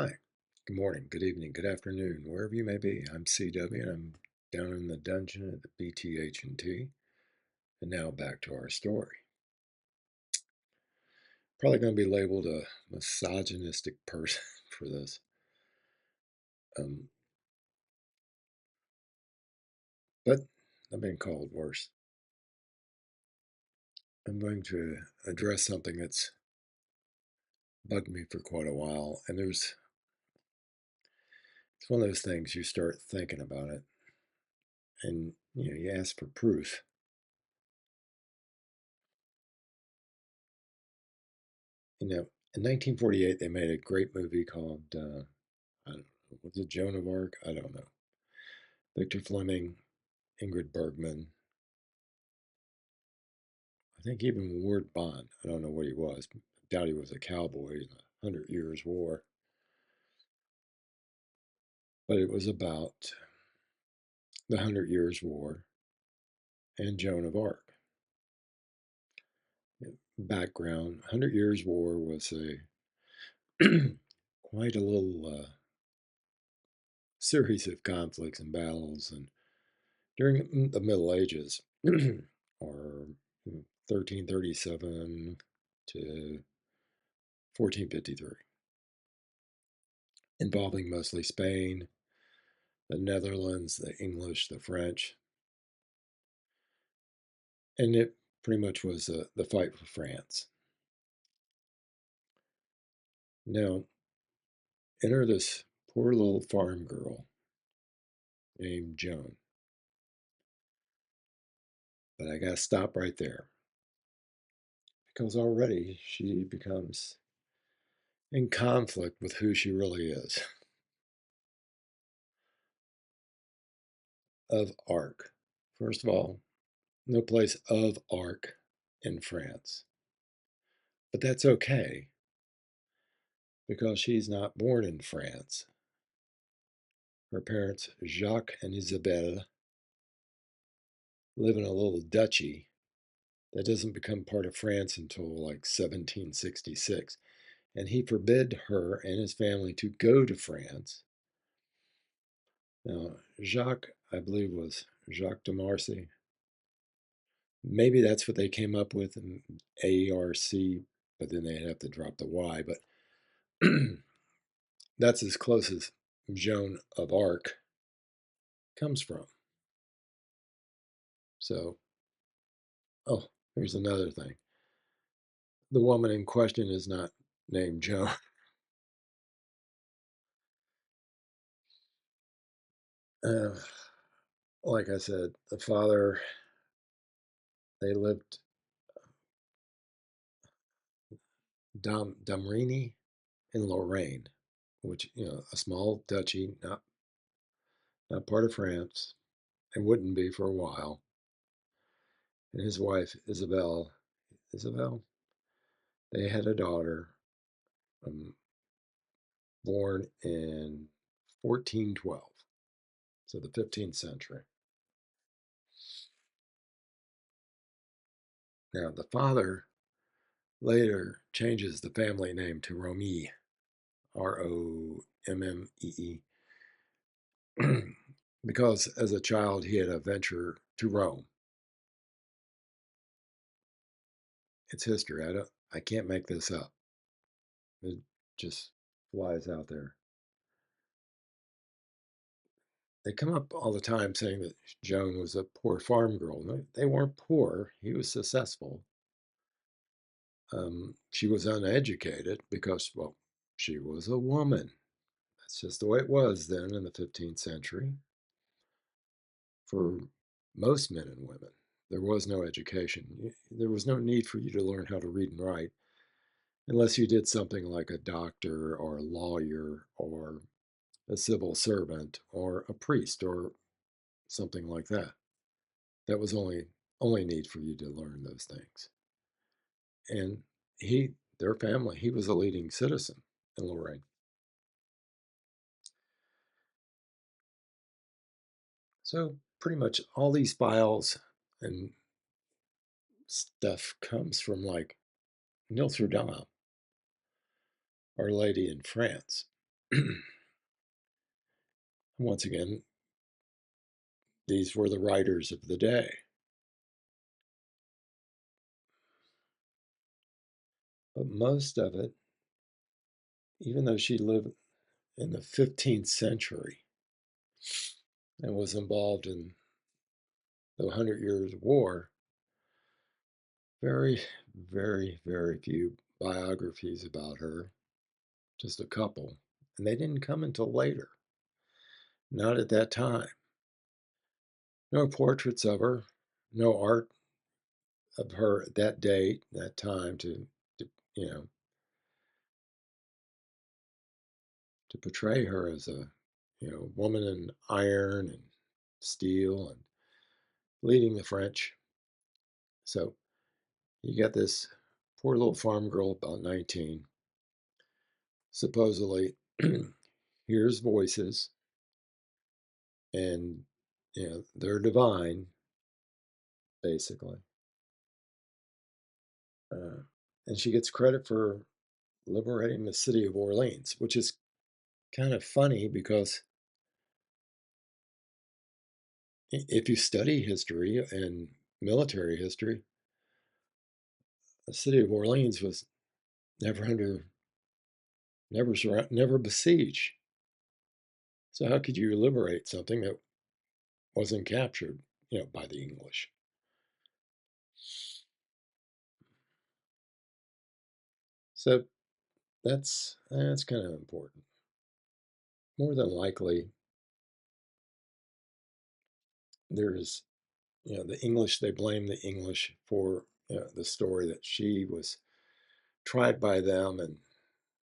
Hi, good morning, good evening, good afternoon, wherever you may be. I'm CW and I'm down in the dungeon at the BTH&T. And now back to our story. Probably going to be labeled a misogynistic person for this. Um, but I've been called worse. I'm going to address something that's bugged me for quite a while. And it's one of those things you start thinking about it and you ask for proof. In 1948, they made a great movie called I don't know, was it Joan of Arc? I don't know. Victor Fleming, Ingrid Bergman, I think even Ward Bond. I don't know what he was. I doubt he was a cowboy in the Hundred Years' War. But it was about the Hundred Years' War and Joan of Arc. Background: Hundred Years' War was a quite a little series of conflicts and battles, and during the Middle Ages, or 1337 to 1453, involving mostly Spain, the Netherlands, the English, the French, and it pretty much was the fight for France. Now, enter this poor little farm girl named Joan. But I got to stop right there because already she becomes in conflict with who she really is. Of Arc. First of all, no place of Arc in France. But that's okay because she's not born in France. Her parents, Jacques and Isabelle, live in a little duchy that doesn't become part of France until like 1766. And he forbid her and his family to go to France. Now, Jacques, I believe, was Jacques de Marcy. Maybe that's what they came up with in ARC, but then they'd have to drop the Y. But that's as close as Joan of Arc comes from. So, oh, here's another thing. The woman in question is not named Joan. Uh, like I said, the father, they lived Domremy in Lorraine, which, a small duchy, not part of France, and wouldn't be for a while. And his wife, Isabel, they had a daughter, um, born in 1412, so the 15th century. Now, the father later changes the family name to Romee, Rommee, because as a child he had a venture to Rome. It's history. I can't make this up. It just flies out there. They come up all the time saying that Joan was a poor farm girl. No, they weren't poor. He was successful. She was uneducated because, well, she was a woman. That's just the way it was then in the 15th century for most men and women. There was no education. There was no need for you to learn how to read and write unless you did something like a doctor or a lawyer or a civil servant or a priest or something like that. That was only need for you to learn those things. And their family, he was a leading citizen in Lorraine. So pretty much all these files and stuff comes from like Notre Dame, Our Lady in France. Once again, these were the writers of the day. But most of it, even though she lived in the 15th century and was involved in the Hundred Years' War, very, very, very few biographies about her, just a couple. And they didn't come until later, not at that time. No portraits of her, no art of her at that date, that time to you know, to portray her as a, woman in iron and steel and leading the French. So you got this poor little farm girl, about 19, supposedly hears voices, and they're divine, basically. Uh, and she gets credit for liberating the city of Orleans, which is kind of funny because if you study history and military history, the city of Orleans was never under, never besieged. So how could you liberate something that wasn't captured, by the English? So that's kind of important. More than likely, there's, the English. They blame the English for the story that she was tried by them and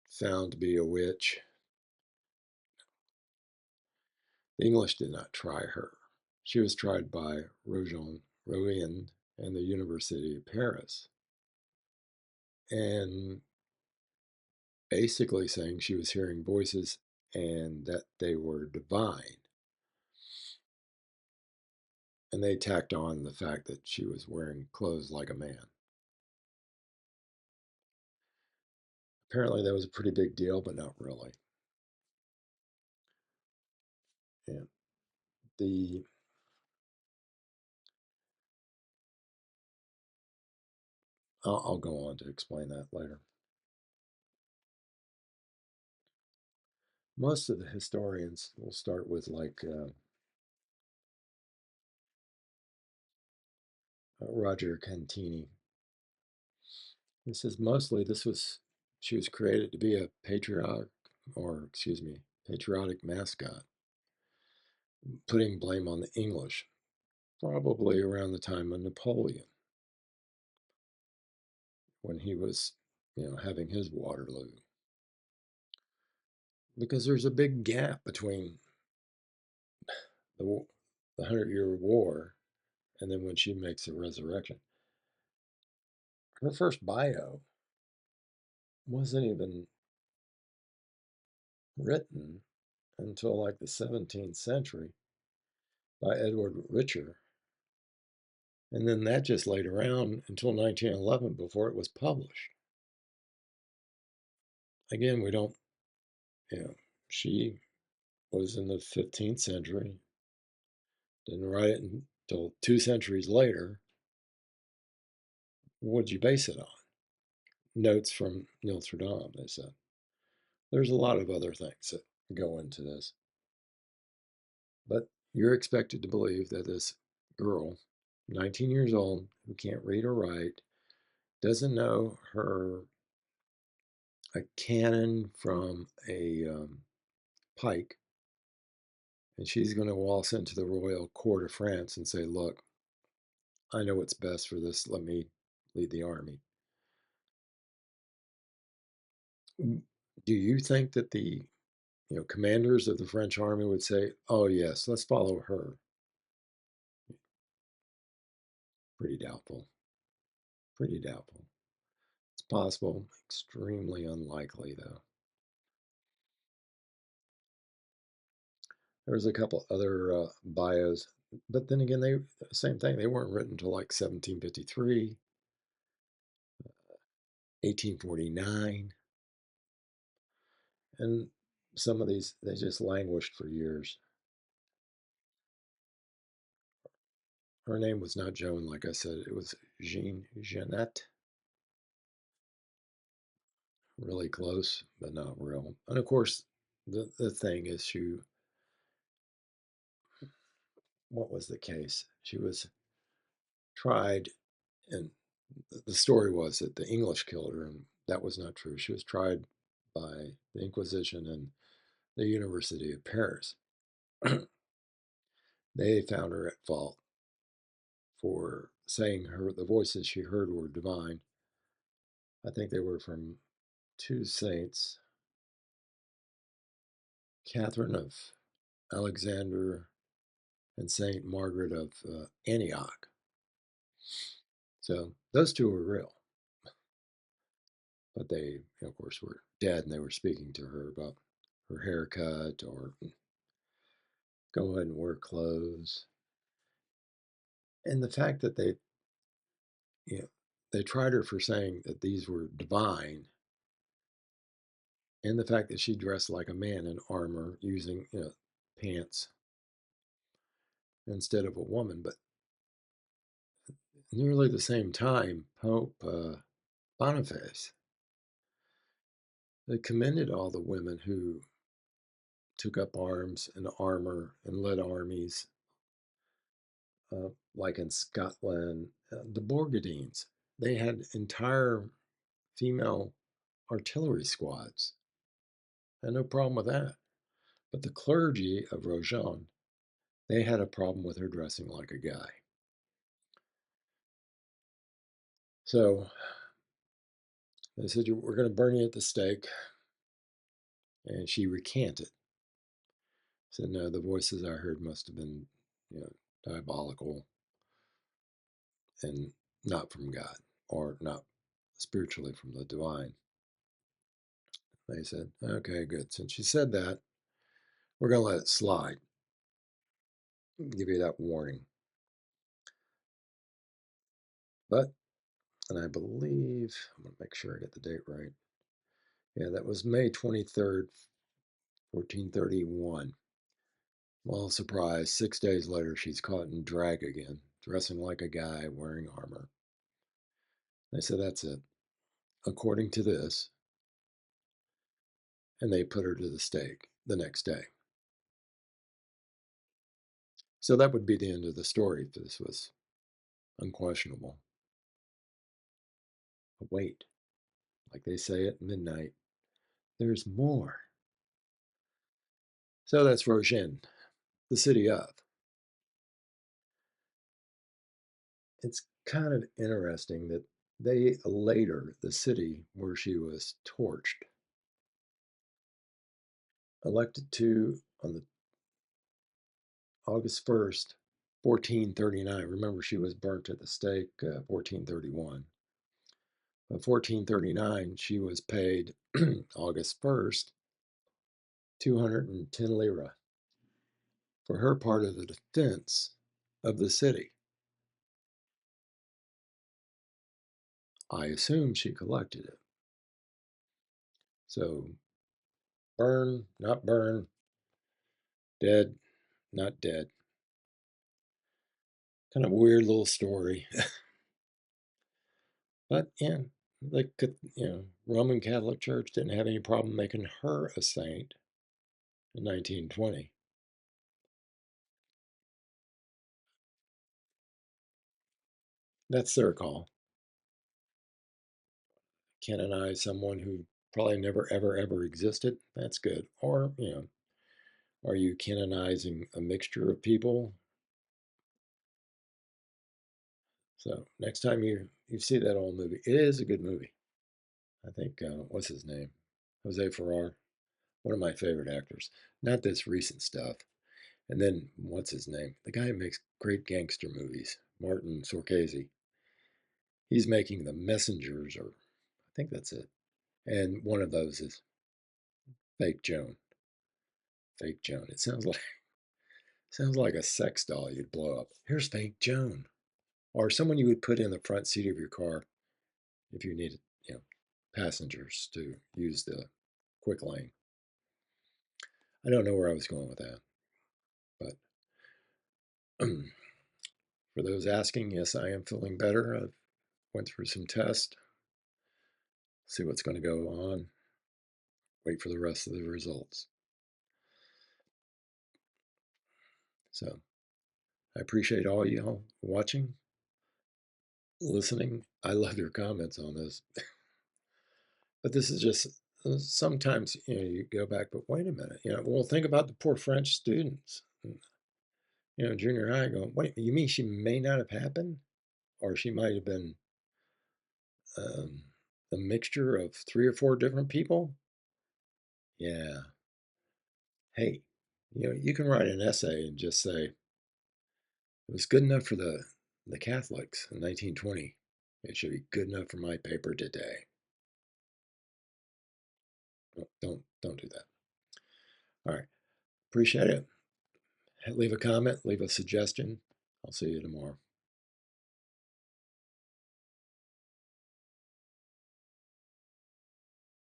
found to be a witch. The English did not try her. She was tried by Rouen and the University of Paris, and basically saying she was hearing voices and that they were divine. And they tacked on the fact that she was wearing clothes like a man. Apparently, that was a pretty big deal, but not really. And the I'll go on to explain that later. Most of the historians will start with like Roger Cantini. He says mostly she was created to be a patriotic mascot, putting blame on the English, probably around the time of Napoleon, when he was, having his Waterloo. Because there's a big gap between the the Hundred-Year War and then when she makes the resurrection. Her first bio wasn't even written until like the 17th century by Edward Richer. And then that just laid around until 1911 before it was published. Again, we don't, she was in the 15th century, didn't write it until 2 centuries later. What'd you base it on? Notes from Notre Dame, they said. There's a lot of other things that go into this. But you're expected to believe that this girl, 19 years old, who can't read or write, doesn't know a cannon from a pike, and she's going to waltz into the royal court of France and say, "Look, I know what's best for this. Let me lead the army." Do you think that the commanders of the French army would say, "Oh yes, let's follow her"? Pretty doubtful. Pretty doubtful. It's possible, extremely unlikely though. There was a couple other bios, but then again, they same thing. They weren't written until like 1753, 1849, and some of these, they just languished for years. Her name was not Joan, like I said, it was Jehannette. Really close, but not real. And of course, the thing is, what was the case? She was tried, and the story was that the English killed her, and that was not true. She was tried by the Inquisition and the University of Paris. They found her at fault for saying the voices she heard were divine. I think they were from two saints, Catherine of Alexander and Saint Margaret of Antioch. So those two were real, but they, of course, were dead, and they were speaking to her about her haircut or go ahead and wear clothes. And the fact that you know, they tried her for saying that these were divine, and the fact that she dressed like a man in armor using pants instead of a woman. But nearly the same time, Pope Boniface they commended all the women who took up arms and armor and led armies, like in Scotland, the Borgadines. They had entire female artillery squads. I had no problem with that. But the clergy of Rojan, they had a problem with her dressing like a guy. So they said, we're going to burn you at the stake. And she recanted. Said, no, the voices I heard must have been, diabolical and not from God or not spiritually from the divine. They said, okay, good. Since she said that, we're going to let it slide. Give you that warning. But, and I believe, I'm going to make sure I get the date right. Yeah, that was May 23rd, 1431. Well, surprise, 6 days later, she's caught in drag again, dressing like a guy wearing armor. They said, that's it. According to this, and they put her to the stake the next day. So that would be the end of the story if this was unquestionable. But wait, like they say at midnight, there's more. So that's Rogin, the city of. It's kind of interesting that they later, the city where she was torched, elected to on the August 1st, 1439. Remember, she was burnt at the stake 1431. By 1439, she was paid August 1st, 210 lira for her part of the defense of the city. I assume she collected it. So, burn, not burn, dead, not dead. Kind of weird little story. But yeah, the Roman Catholic Church didn't have any problem making her a saint in 1920. That's their call. Canonize someone who probably never, ever, ever existed. That's good. Or, are you canonizing a mixture of people? So next time you see that old movie, it is a good movie. I think what's his name, Jose Ferrer, one of my favorite actors. Not this recent stuff. And then what's his name, the guy who makes great gangster movies, Martin Scorsese. He's making The Messengers, or I think that's it. And one of those is Fake Joan. Fake Joan. It sounds like a sex doll you'd blow up. Here's Fake Joan, or someone you would put in the front seat of your car if you needed, passengers to use the quick lane. I don't know where I was going with that, but for those asking, yes, I am feeling better. I went through some tests, see what's going to go on, wait for the rest of the results. So I appreciate all y'all watching, listening. I love your comments on this, but this is just sometimes you go back, but wait a minute, well, think about the poor French students, junior high going, wait, you mean she may not have happened, or she might have been um, a mixture of 3 or 4 different people? Yeah. Hey, you can write an essay and just say it was good enough for the Catholics in 1920. It should be good enough for my paper today. Don't do that. All right. Appreciate it. Leave a comment, leave a suggestion. I'll see you tomorrow.